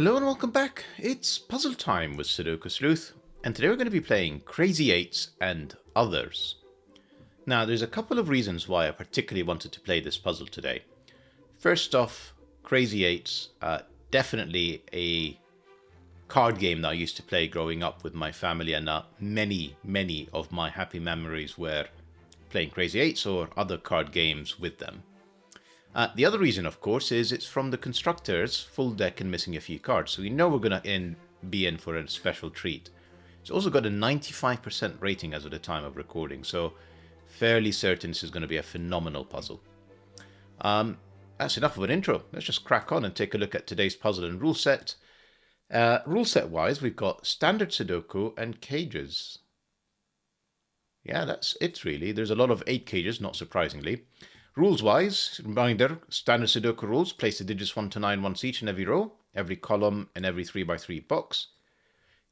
Hello and welcome back. It's puzzle time with Sudoku Sleuth, and today we're going to be playing Crazy Eights and Others. Now, there's a couple of reasons why I particularly wanted to play this puzzle today. First off, Crazy Eights, definitely a card game that I used to play growing up with my family, and many of my happy memories were playing Crazy Eights or other card games with them. The other reason, of course, is it's from the constructors, FullDeck and Missing a Few Cards, so we know we're going to be in for a special treat. It's also got a 95% rating as of the time of recording, so fairly certain this is going to be a phenomenal puzzle. That's enough of an intro. Let's just crack on and take a look at today's puzzle and rule set. Rule set wise, we've got standard Sudoku and cages. Yeah, that's it really. There's a lot of 8 cages, not surprisingly. Rules-wise, reminder, standard Sudoku rules, place the digits 1 to 9 once each in every row, every column, and every 3x3 box.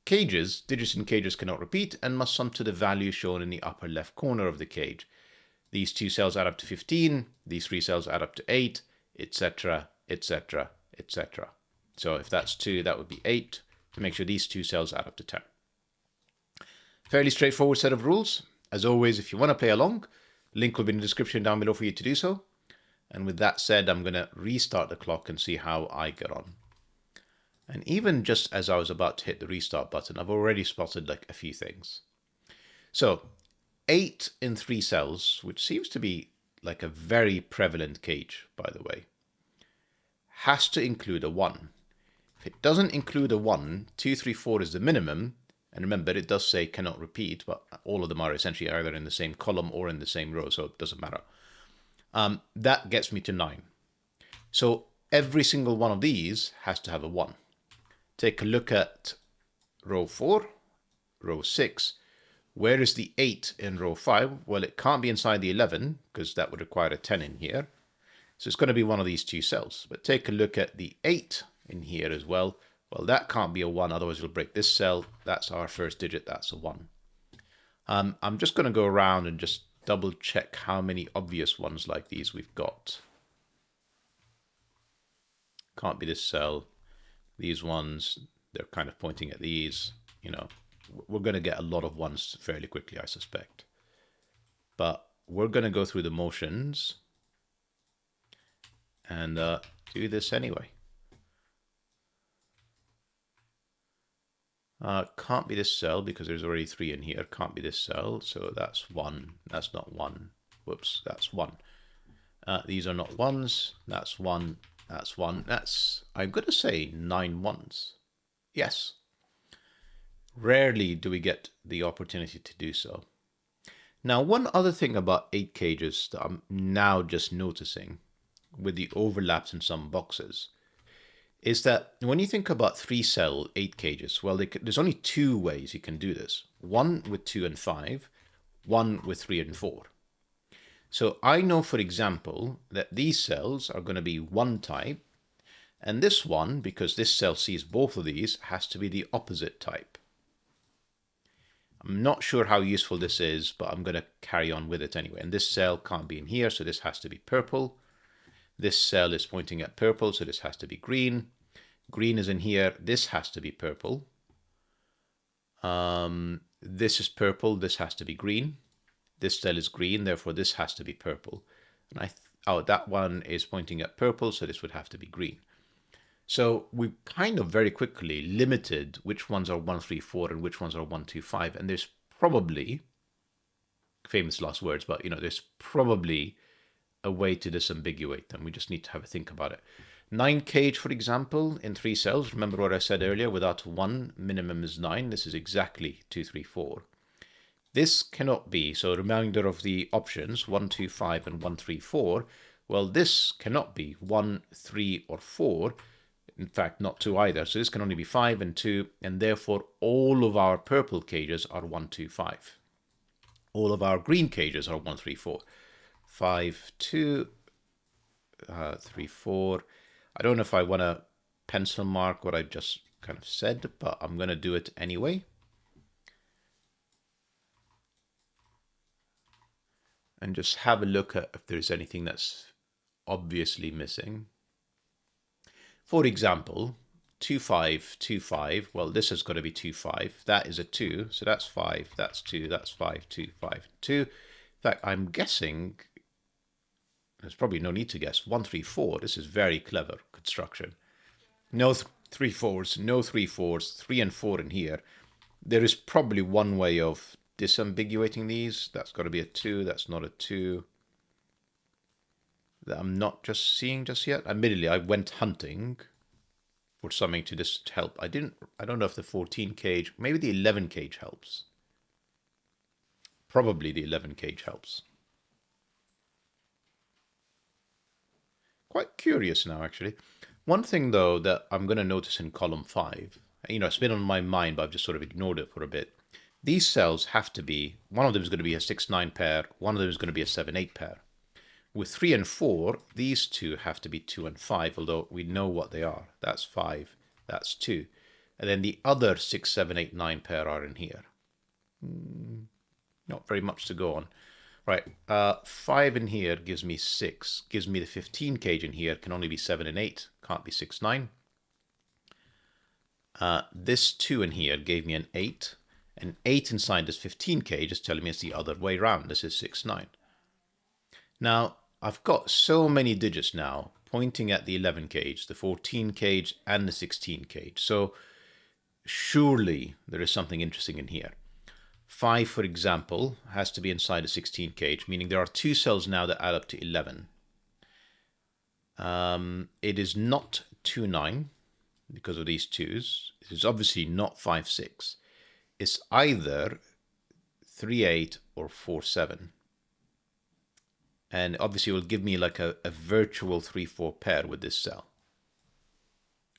Cages, digits in cages cannot repeat and must sum to the value shown in the upper left corner of the cage. These 2 cells add up to 15, these 3 cells add up to 8, etc, etc, etc. So if that's 2, that would be 8, to make sure these 2 cells add up to 10. Fairly straightforward set of rules. As always, if you want to play along, link will be in the description down below for you to do so. And with that said, I'm going to restart the clock and see how I get on. And even just as I was about to hit the restart button, I've already spotted like a few things. So 8 in 3 cells, which seems to be like a very prevalent cage, by the way, has to include a 1. If it doesn't include a 1, 2, 3, 4 is the minimum. And remember, it does say cannot repeat, but all of them are essentially either in the same column or in the same row, so it doesn't matter. That gets me to 9. So every single one of these has to have a 1. Take a look at row 4, row 6. Where is the 8 in row 5? Well, it can't be inside the 11, because that would require a 10 in here. So it's going to be one of these 2 cells. But take a look at the 8 in here as well. Well, that can't be a 1, otherwise you'll break this cell. That's our first digit, that's a 1. I'm just going to go around and just double check how many obvious ones like these we've got. Can't be this cell. These ones, they're kind of pointing at these. You know, we're going to get a lot of 1s fairly quickly, I suspect. But we're going to go through the motions and do this anyway. Can't be this cell because there's already 3 in here. Can't be this cell, so that's 1. That's not 1. Whoops, that's 1. These are not 1s. That's 1. That's 1. That's, I'm going to say 9 1s. Yes. Rarely do we get the opportunity to do so. Now, one other thing about 8 cages that I'm now just noticing with the overlaps in some boxes is that when you think about 3 cell 8 cages, well, there's only 2 ways you can do this. One with 2 and 5, one with 3 and 4. So I know, for example, that these cells are going to be 1 type, and this one, because this cell sees both of these, has to be the opposite type. I'm not sure how useful this is, but I'm going to carry on with it anyway. And this cell can't be in here, so this has to be purple. This cell is pointing at purple, so this has to be green. Green is in here. This has to be purple. This is purple. This has to be green. This cell is green, therefore this has to be purple. And that one is pointing at purple, so this would have to be green. So we kind of very quickly limited which ones are 1, 3, 4 and which ones are 1, 2, 5. And there's probably, famous last words, but there's probably a way to disambiguate them. We just need to have a think about it. 9 cage, for example, in 3 cells. Remember what I said earlier, without 1, minimum is 9. This is exactly 2, 3, 4. This cannot be, so a reminder of the options, 1, 2, 5 and 1, 3, 4. Well, this cannot be 1, 3 or 4. In fact, not 2 either. So this can only be 5 and 2, and therefore all of our purple cages are 1, 2, 5. All of our green cages are 1, 3, 4. 5, 2, 3, 4. I don't know if I want to pencil mark what I just kind of said, but I'm going to do it anyway. And just have a look at if there's anything that's obviously missing. For example, 2, 5, 2, 5. Well, this has got to be 2, 5. That is a 2, so that's 5, that's 2, that's 5, 2, 5, 2. In fact, I'm guessing, there's probably no need to guess, 1, 3, 4. This is very clever construction. No 3 4s, no 3 4s, 3 and 4 in here. There is probably one way of disambiguating these. That's got to be a 2, that's not a 2. That I'm not just seeing just yet. Admittedly, I went hunting for something to just help. I don't know if the 14 cage, maybe the 11 cage helps. Probably the 11 cage helps. Quite curious now, actually. One thing, though, that I'm going to notice in column 5, it's been on my mind, but I've just sort of ignored it for a bit. These cells have to be, one of them is going to be a 6-9 pair, one of them is going to be a 7-8 pair. With 3 and 4, these two have to be 2 and 5, although we know what they are. That's 5, that's 2. And then the other 6, 7, 8, 9 pair are in here. Not very much to go on. Right, 5 in here gives me 6. Gives me the 15 cage in here. Can only be 7 and 8. Can't be 6, 9. This 2 in here gave me an 8. And 8 inside this 15 cage is telling me it's the other way around. This is 6, 9. Now, I've got so many digits now pointing at the 11 cage, the 14 cage, and the 16 cage. So surely there is something interesting in here. 5, for example, has to be inside a 16 cage, meaning there are 2 cells now that add up to 11. It is not 2, 9 because of these 2s. It is obviously not 5, 6. It's either 3, 8 or 4, 7. And obviously it will give me like a virtual 3, 4 pair with this cell.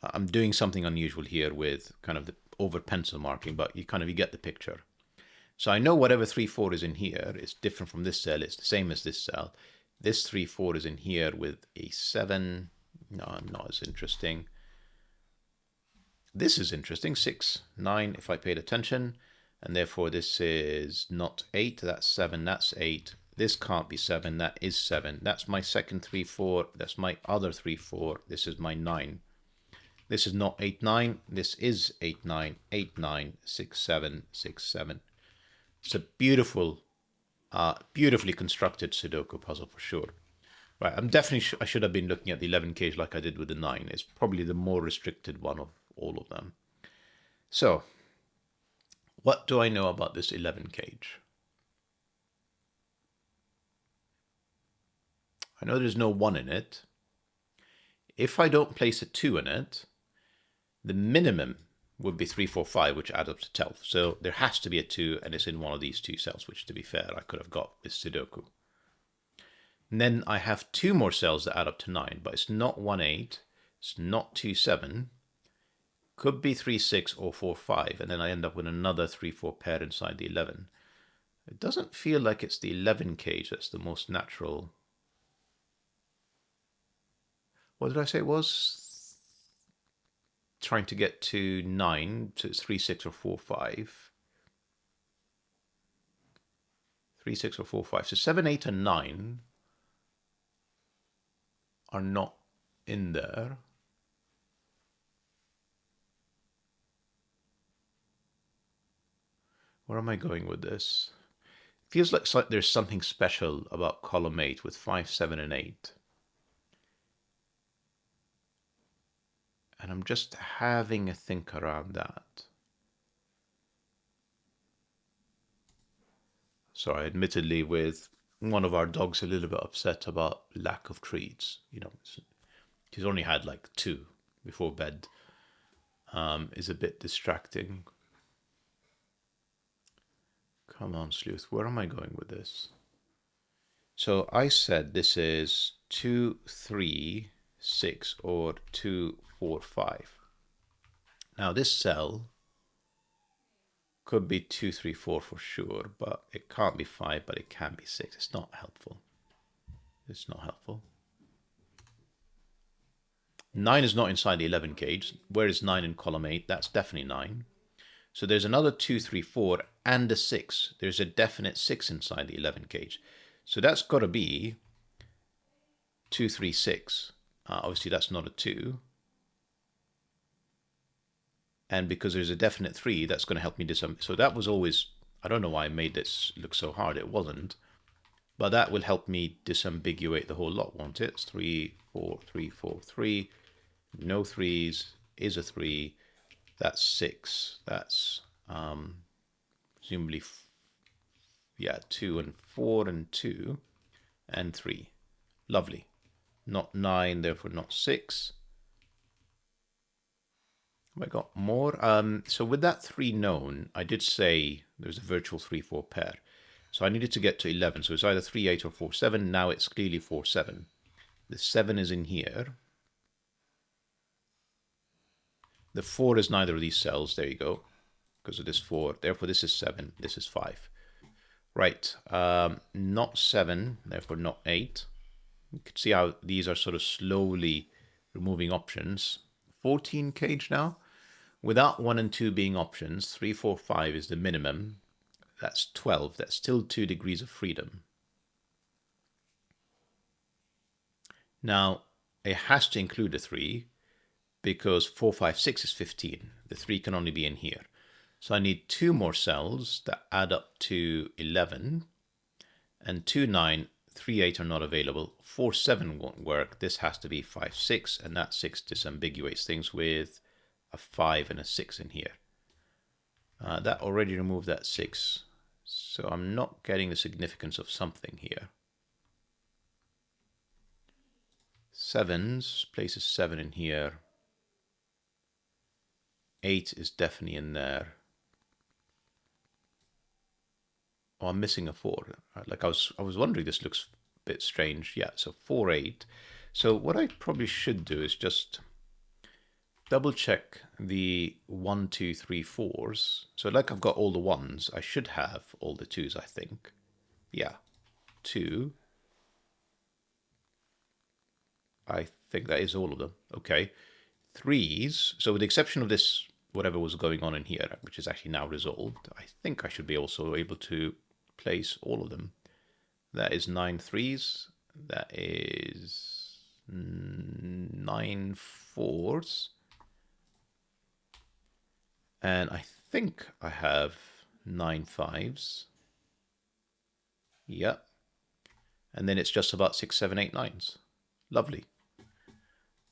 I'm doing something unusual here with kind of the over pencil marking, but you get the picture. So I know whatever 3, 4 is in here is different from this cell. It's the same as this cell. This 3, 4 is in here with a 7. No, not as interesting. This is interesting. 6, 9, if I paid attention. And therefore this is not 8. That's 7. That's 8. This can't be 7. That is 7. That's my second 3, 4. That's my other 3, 4. This is my 9. This is not 8, 9. This is 8, 9, 8, 9, 6, 7, 6, 7. It's a beautiful, beautifully constructed Sudoku puzzle for sure. Right, I'm definitely, I should have been looking at the 11 cage like I did with the 9. It's probably the more restricted one of all of them. So, what do I know about this 11 cage? I know there's no 1 in it. If I don't place a 2 in it, the minimum would be 3, 4, 5, which adds up to 12. So there has to be a 2, and it's in one of these 2 cells, which, to be fair, I could have got with Sudoku. And then I have 2 more cells that add up to 9, but it's not 1, 8. It's not 2, 7. Could be 3, 6, or 4, 5, and then I end up with another 3, 4 pair inside the 11. It doesn't feel like it's the 11 cage that's the most natural. What did I say it was? Trying to get to 9, so it's 3, 6, or 4, 5. 3, 6, or 4, 5. So 7, 8, and 9 are not in there. Where am I going with this? It feels like there's something special about column 8 with 5, 7, and 8. And I'm just having a think around that. Sorry, admittedly, with one of our dogs a little bit upset about lack of treats. She's only had like 2 before bed. Is a bit distracting. Come on, Sleuth. Where am I going with this? So I said this is 2, 3, 6, or 2, 4, 5. Now this cell could be 2, 3, 4 for sure, but it can't be 5, but it can be 6. It's not helpful. It's not helpful. 9 is not inside the 11 cage. Where is 9 in column 8? That's definitely 9. So there's another 2, 3, 4, and a 6. There's a definite 6 inside the 11 cage. So that's got to be 2, 3, 6. Obviously, that's not a 2. And because there's a definite 3, that's going to help me disambiguate. So that was always, I don't know why I made this look so hard. It wasn't. But that will help me disambiguate the whole lot, won't it? It's 3, 4, 3, 4, 3. No 3s is a 3. That's 6. That's presumably, yeah, 2 and 4 and 2 and 3. Lovely. Not 9, therefore not 6. Have I got more? So with that 3 known, I did say there's a virtual 3-4 pair. So I needed to get to 11. So it's either 3-8 or 4-7. Now it's clearly 4-7. The 7 is in here. The 4 is neither of these cells. There you go. Because of this 4. Therefore, this is 7. This is 5. Right. Not 7. Therefore, not 8. You can see how these are sort of slowly removing options. 14 cage now. Without 1 and 2 being options, 3, 4, 5 is the minimum. That's 12. That's still 2 degrees of freedom. Now, it has to include a 3 because 4, 5, 6 is 15. The 3 can only be in here. So I need 2 more cells that add up to 11. And 2, 9, 3, 8 are not available. 4, 7 won't work. This has to be 5, 6. And that 6 disambiguates things with a 5 and a 6 in here. That already removed that 6. So I'm not getting the significance of something here. 7s, places 7 in here. 8 is definitely in there. Oh, I'm missing a 4. Like I was wondering, this looks a bit strange. Yeah, so 4, 8. So what I probably should do is just double check the 1, 2, 3, 4s. So like I've got all the 1s, I should have all the 2s, I think. Yeah, 2. I think that is all of them. Okay. 3s. So with the exception of this, whatever was going on in here, which is actually now resolved, I think I should be also able to place all of them. That is 9 3s. That is 9 4s. And I think I have 9 5s. Yep. And then it's just about 6, 7, 8, 9s. Lovely.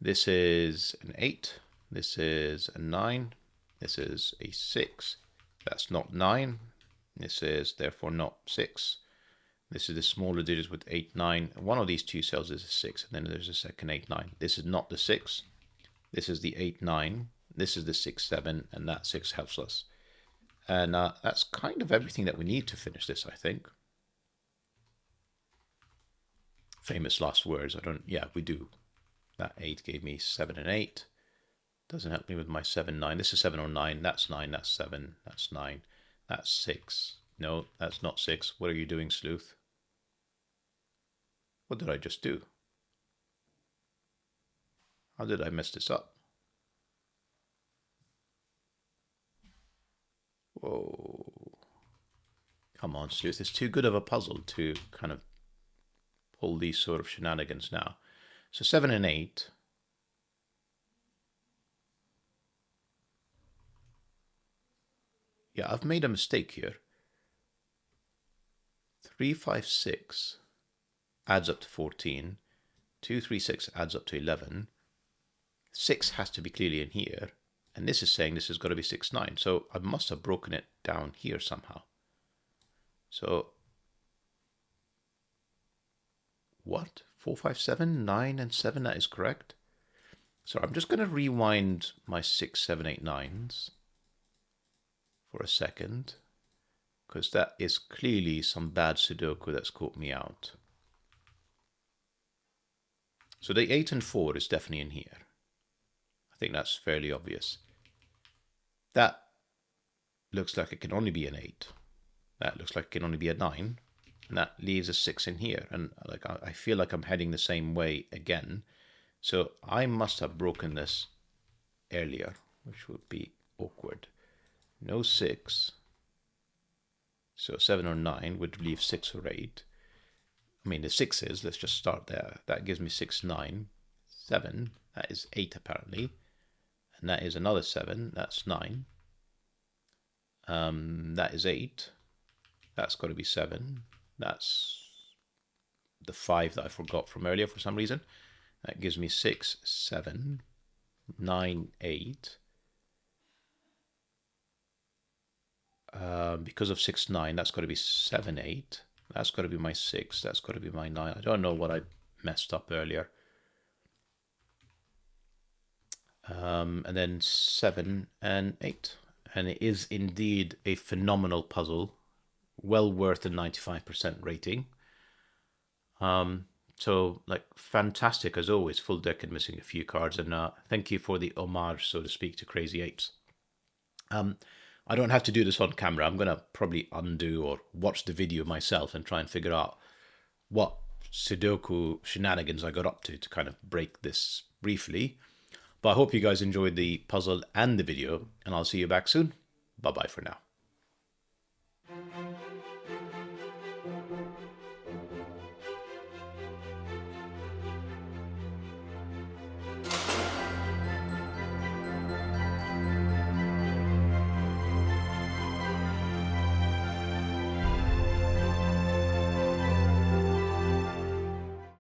This is an 8. This is a 9. This is a 6. That's not 9. This is therefore not 6. This is the smaller digits with 8, 9. One of these 2 cells is a 6, and then there's a second 8, 9. This is not the 6. This is the 8, 9. This is the 6, 7, and that 6 helps us. And that's kind of everything that we need to finish this, I think. Famous last words. Yeah, we do. That 8 gave me 7 and 8. Doesn't help me with my 7, 9. This is 7 or 9. That's 9. That's 7. That's 9. That's 6. No, that's not 6. What are you doing, Sleuth? What did I just do? How did I mess this up? Whoa. Come on, Sleuth. It's too good of a puzzle to kind of pull these sort of shenanigans now. So 7 and 8. Yeah, I've made a mistake here. 3, 5, 6 adds up to 14. 2, 3, 6 adds up to 11. 6 has to be clearly in here. And this is saying this has got to be 6, 9. So I must have broken it down here somehow. So what? 4, 5, 7, 9, and 7, that is correct. So I'm just going to rewind my 6, 7, 8, 9s for a second, because that is clearly some bad Sudoku that's caught me out. So the 8 and 4 is definitely in here. I think that's fairly obvious. That looks like it can only be an 8. That looks like it can only be a 9. And that leaves a 6 in here. And like I feel like I'm heading the same way again. So I must have broken this earlier, which would be awkward. No 6. So 7 or 9 would leave 6 or 8. I mean, the 6s, let's just start there. That gives me 6, 9. 7, that is 8 apparently. And that is another 7. That's 9. That is 8. That's got to be 7. That's the 5 that I forgot from earlier for some reason. That gives me 6, 7, 9, 8. Because of 6, 9, that's got to be 7, 8. That's got to be my 6. That's got to be my 9. I don't know what I messed up earlier. And then 7 and 8. And it is indeed a phenomenal puzzle. Well worth a 95% rating. So, like, fantastic as always. Full deck and missing a few cards. And thank you for the homage, so to speak, to Crazy Eights. I don't have to do this on camera. I'm going to probably undo or watch the video myself and try and figure out what Sudoku shenanigans I got up to kind of break this briefly. But I hope you guys enjoyed the puzzle and the video, and I'll see you back soon. Bye-bye for now.